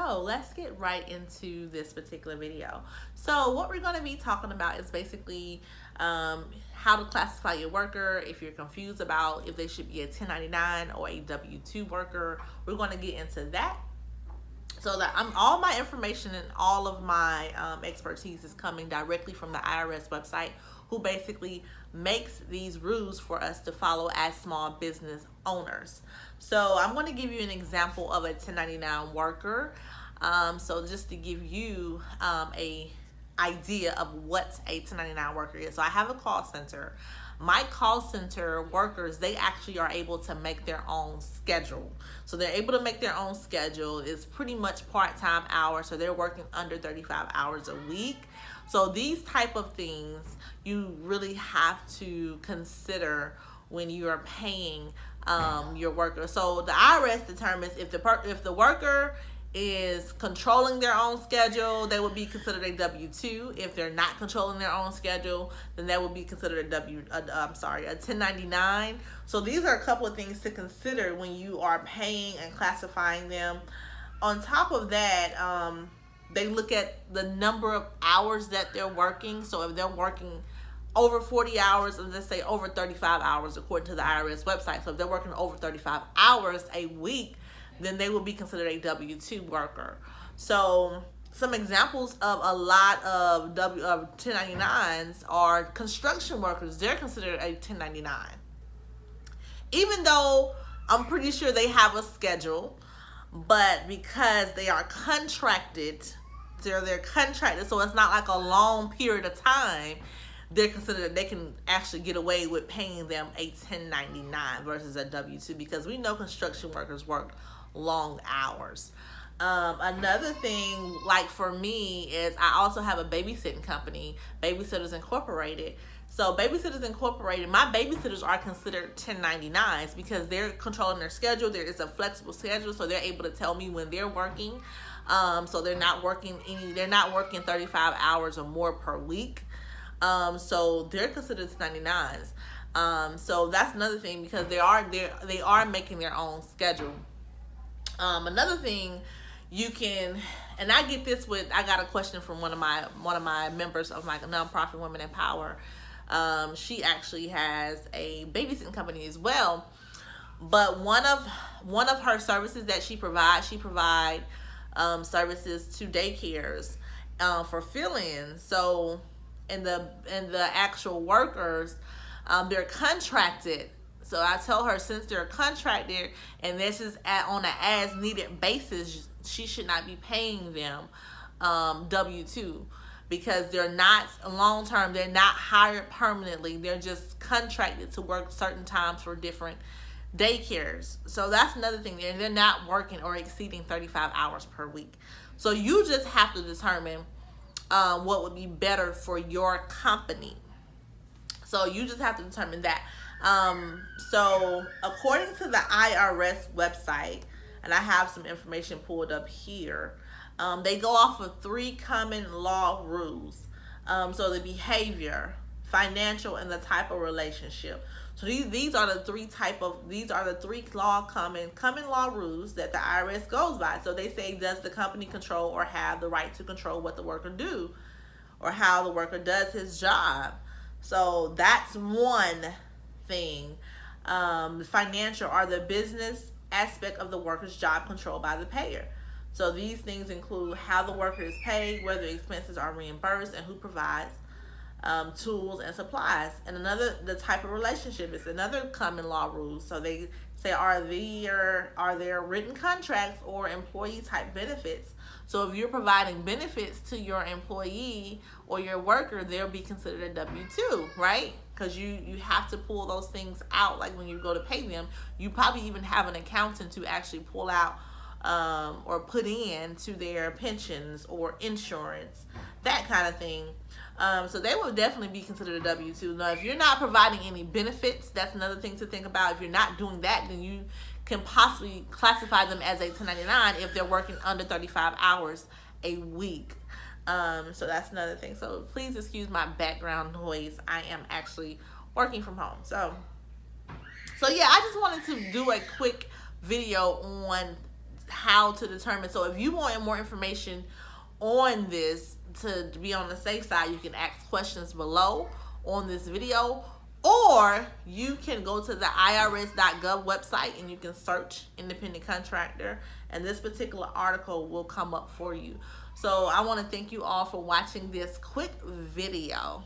So let's get right into this particular video. So what we're going to be talking about is basically how to classify your worker. If you're confused about if they should be a 1099 or a W-2 worker, we're going to get into that. So that all my information and all of my expertise is coming directly from the IRS website, who basically makes these rules for us to follow as small business owners. So I'm going to give you an example of a 1099 worker. So just to give you a idea of what a 1099 worker is. So I have a call center. My call center workers, they actually are able to make their own schedule. So they're able to make their own schedule. It's pretty much part-time hours, so they're working under 35 hours a week. So these type of things you really have to consider when you are paying your worker. So the IRS determines if the worker is controlling their own schedule, they would be considered a W-2. If they're not controlling their own schedule, then that would be considered a 1099. So these are a couple of things to consider when you are paying and classifying them. On top of that, they look at the number of hours that they're working. So if they're working over 40 hours, and let's say over 35 hours according to the IRS website. So if they're working over 35 hours a week, then they will be considered a W-2 worker. So some examples of a lot of 1099s are construction workers. They're considered a 1099. Even though I'm pretty sure they have a schedule, but because they are contracted, they're contracted, so it's not like a long period of time, they're considered, they can actually get away with paying them a 1099 versus a W-2, because we know construction workers work long hours. Another thing, like for me, is I also have a babysitting company, Babysitters Incorporated. So Babysitters Incorporated, my babysitters are considered 1099s because they're controlling their schedule. There is a flexible schedule, so they're able to tell me when they're working. So they're not working 35 hours or more per week. So they're considered 1099s. So that's another thing, because they are making their own schedule. Another thing you can, and I get this with, I got a question from one of my members of my nonprofit Women in Power. She actually has a babysitting company as well, but one of her services that she provide services to daycares for fill-ins. So in the actual workers, they're contracted. So I tell her, since they're contracted and this is on an as-needed basis, she should not be paying them W-2, because they're not long-term. They're not hired permanently. They're just contracted to work certain times for different daycares. So that's another thing. They're not working or exceeding 35 hours per week. So you just have to determine what would be better for your company. So you just have to determine that. So according to the IRS website, and I have some information pulled up here, they go off of 3 common law rules. So the behavior, financial, and the type of relationship. So these are the 3 common law rules that the IRS goes by. So they say, does the company control or have the right to control what the worker do, or how the worker does his job? So that's one thing. Financial are the business aspect of the worker's job controlled by the payer. So these things include how the worker is paid, whether expenses are reimbursed, and who provides tools and supplies. And the type of relationship is another common law rule. So they say, are there written contracts or employee type benefits? So if you're providing benefits to your employee or your worker, they'll be considered a W-2, right? Because you have to pull those things out. Like when you go to pay them, you probably even have an accountant to actually pull out or put in to their pensions or insurance, that kind of thing. So they will definitely be considered a W-2. Now, if you're not providing any benefits, that's another thing to think about. If you're not doing that, then you can possibly classify them as a 1099 if they're working under 35 hours a week. So that's another thing. So please excuse my background noise. I am actually working from home. So yeah, I just wanted to do a quick video on how to determine. So if you want more information on this to be on the safe side, you can ask questions below on this video, or you can go to the irs.gov website and you can search independent contractor, and this particular article will come up for you. So I want to thank you all for watching this quick video.